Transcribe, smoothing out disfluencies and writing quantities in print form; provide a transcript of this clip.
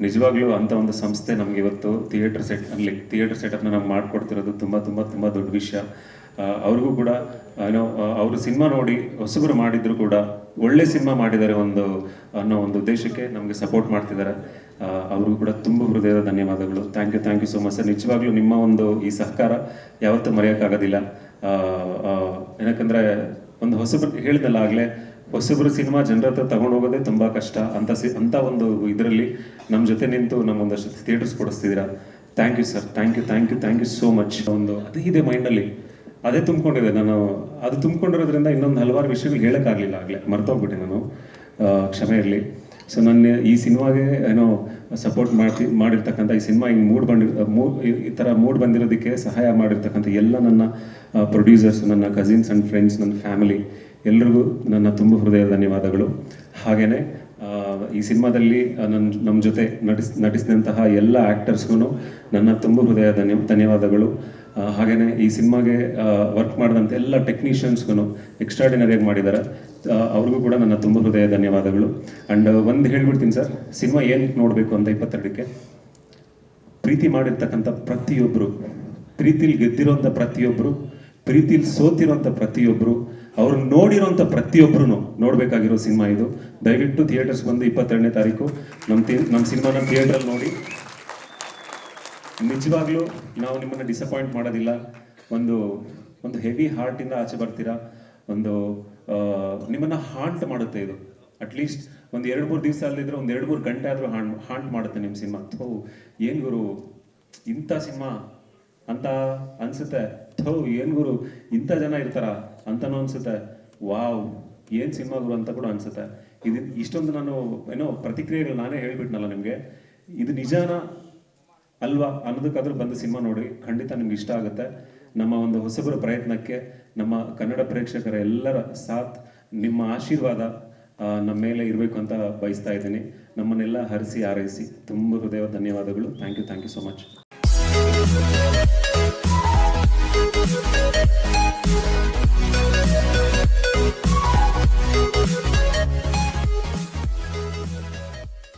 ನಿಜವಾಗ್ಲೂ ಅಂಥ ಒಂದು ಸಂಸ್ಥೆ ನಮಗೆ ಇವತ್ತು ಥಿಯೇಟರ್ ಸೆಟಪ್ನ ನಮ್ಗೆ ಮಾಡಿಕೊಡ್ತಿರೋದು ತುಂಬ ತುಂಬ ತುಂಬ ದೊಡ್ಡ ವಿಷಯ. ಅವ್ರಿಗೂ ಕೂಡ ಏನೋ ಅವರು ಸಿನಿಮಾ ನೋಡಿ ಹೊಸಬರು ಮಾಡಿದ್ರು ಕೂಡ ಒಳ್ಳೆ ಸಿನಿಮಾ ಮಾಡಿದ್ದಾರೆ ಅನ್ನೋ ಒಂದು ಉದ್ದೇಶಕ್ಕೆ ನಮಗೆ ಸಪೋರ್ಟ್ ಮಾಡ್ತಿದ್ದಾರೆ. ಅವ್ರಿಗೂ ಕೂಡ ತುಂಬ ಹೃದಯದ ಧನ್ಯವಾದಗಳು. Thank you so much sir. ನಿಜವಾಗ್ಲೂ ನಿಮ್ಮ ಒಂದು ಈ ಸಹಕಾರ ಯಾವತ್ತೂ ಮರೆಯೋಕ್ಕಾಗೋದಿಲ್ಲ. ಏನಕ್ಕಂದರೆ ಒಂದು ಹೊಸಬರು ಹೇಳಿದಲ್ಲ ಆಗಲೇ, ಹೊಸಬರು ಸಿನಿಮಾ ಜನರ ಹತ್ರ ತಗೊಂಡು ಹೋಗೋದೇ ತುಂಬ ಕಷ್ಟ. ಅಂಥ ಒಂದು ಇದರಲ್ಲಿ ನಮ್ಮ ಜೊತೆ ನಿಂತು ನಮ್ಮೊಂದಷ್ಟು ಥಿಯೇಟರ್ಸ್ ಕೊಡಿಸ್ತಿದ್ದೀರಾ. Thank you sir. Thank you so much. ಒಂದು ಅದೇ ಇದೆ ಮೈಂಡಲ್ಲಿ, ಅದೇ ತುಂಬಿಕೊಂಡಿದೆ. ನಾನು ಅದು ತುಂಬಿಕೊಂಡಿರೋದ್ರಿಂದ ಇನ್ನೊಂದು ಹಲವಾರು ವಿಷಯಗಳು ಹೇಳೋಕ್ಕಾಗಲಿಲ್ಲ, ಆಗಲೇ ಮರ್ತೋಗ್ಬಿಟ್ಟೆ ನಾನು. ಕ್ಷಮೆ ಇರಲಿ. ಸೊ ನನ್ನ ಈ ಸಿನಿಮಾಗೆ ಏನೋ ಸಪೋರ್ಟ್ ಮಾಡಿರ್ತಕ್ಕಂಥ, ಈ ಸಿನಿಮಾ ಹಿಂಗೆ ಈ ಥರ ಮೂಡ್ ಬಂದಿರೋದಕ್ಕೆ ಸಹಾಯ ಮಾಡಿರ್ತಕ್ಕಂಥ ಎಲ್ಲ ನನ್ನ ಪ್ರೊಡ್ಯೂಸರ್ಸ್, ನನ್ನ ಕಸಿನ್ಸ್ ಆ್ಯಂಡ್ ಫ್ರೆಂಡ್ಸ್, ನನ್ನ ಫ್ಯಾಮಿಲಿ ಎಲ್ರಿಗೂ ನನ್ನ ತುಂಬ ಹೃದಯದ ಧನ್ಯವಾದಗಳು. ಹಾಗೆಯೇ ಈ ಸಿನಿಮಾದಲ್ಲಿ ನಮ್ಮ ಜೊತೆ ನಟಿಸಿದಂತಹ ಎಲ್ಲ ಆ್ಯಕ್ಟರ್ಸ್ಗೂ ನನ್ನ ತುಂಬ ಹೃದಯ ಧನ್ಯವಾದಗಳು. ಹಾಗೆಯೇ ಈ ಸಿನಿಮಾಗೆ ವರ್ಕ್ ಮಾಡಿದಂಥ ಎಲ್ಲ ಟೆಕ್ನಿಷಿಯನ್ಸ್ಗೂ ಎಕ್ಸ್ಟ್ರಾಡಿನರಿಯಾಗಿ ಮಾಡಿದ್ದಾರೆ. ಅವ್ರಿಗೂ ಕೂಡ ನನ್ನ ತುಂಬ ಹೃದಯ ಧನ್ಯವಾದಗಳು. ಆ್ಯಂಡ್ ಒಂದು ಹೇಳ್ಬಿಡ್ತೀನಿ ಸರ್, ಸಿನಿಮಾ ಏನಕ್ಕೆ ನೋಡಬೇಕು ಅಂತ 22ಕ್ಕೆ ಪ್ರೀತಿ ಮಾಡಿರ್ತಕ್ಕಂಥ ಪ್ರತಿಯೊಬ್ಬರು, ಪ್ರೀತಿಲಿ ಗೆದ್ದಿರೋಂಥ ಪ್ರತಿಯೊಬ್ಬರು, ಪ್ರೀತಿಲಿ ಸೋತಿರೋಂಥ ಪ್ರತಿಯೊಬ್ಬರು, ಅವ್ರು ನೋಡಿರೋಂಥ ಪ್ರತಿಯೊಬ್ಬರು ನೋಡಬೇಕಾಗಿರೋ ಸಿನಿಮಾ ಇದು. ದಯವಿಟ್ಟು ಥಿಯೇಟರ್ಸ್ ಬಂದು 22ನೇ ತಾರೀಕು ನಮ್ಮ ಸಿನಿಮಾನ ಥಿಯೇಟ್ರಲ್ಲಿ ನೋಡಿ. ನಿಜವಾಗ್ಲೂ ನಾವು ನಿಮ್ಮನ್ನು ಡಿಸಪಾಯಿಂಟ್ ಮಾಡೋದಿಲ್ಲ. ಒಂದು ಹೆವಿ ಹಾರ್ಟಿಂದ ಆಚೆ ಬರ್ತೀರಾ. ನಿಮ್ಮನ್ನು ಹಾಂಟ್ ಮಾಡುತ್ತೆ ಇದು. ಅಟ್ಲೀಸ್ಟ್ ಒಂದು 2-3 ದಿವಸ ಅಲ್ಲಿದ್ರೆ ಒಂದು 2-3 ಗಂಟೆ ಆದರೂ ಹಾಂಟ್ ಮಾಡುತ್ತೆ ನಿಮ್ಮ ಸಿನಿಮಾ. ಏನು ಗುರು ಇಂಥ ಸಿನಿಮಾ ಅಂತ ಅನಿಸುತ್ತೆ. ಏನು ಗುರು ಇಂಥ ಜನ ಇರ್ತಾರ ಅಂತನೂ ಅನಿಸುತ್ತೆ. ವಾವ್, ಏನು ಸಿನಿಮಾ ಗುರು ಅಂತ ಕೂಡ ಅನಿಸುತ್ತೆ. ಇಷ್ಟೊಂದು ನಾನು ಏನೋ ಪ್ರತಿಕ್ರಿಯೆಗಳು ನಾನೇ ಹೇಳ್ಬಿಟ್ನಲ್ಲ ನಿಮಗೆ, ಇದು ನಿಜಾನ ಅಲ್ವಾ ಅನ್ನೋದಕ್ಕಾದ್ರೂ ಬಂದು ಸಿನಿಮಾ ನೋಡಿ. ಖಂಡಿತ ನಿಮ್ಗೆ ಇಷ್ಟ ಆಗುತ್ತೆ. ನಮ್ಮ ಒಂದು ಹೊಸಬರ ಪ್ರಯತ್ನಕ್ಕೆ ನಮ್ಮ ಕನ್ನಡ ಪ್ರೇಕ್ಷಕರ ಎಲ್ಲರ ಸಾಥ್, ನಿಮ್ಮ ಆಶೀರ್ವಾದ ನಮ್ಮ ಮೇಲೆ ಇರಬೇಕು ಅಂತ ಬಯಸ್ತಾ ಇದ್ದೀನಿ. ನಮ್ಮನ್ನೆಲ್ಲ ಹರಿಸಿ ಆರೈಸಿ ತುಂಬ ಹೃದಯ ಧನ್ಯವಾದಗಳು. Thank you so much.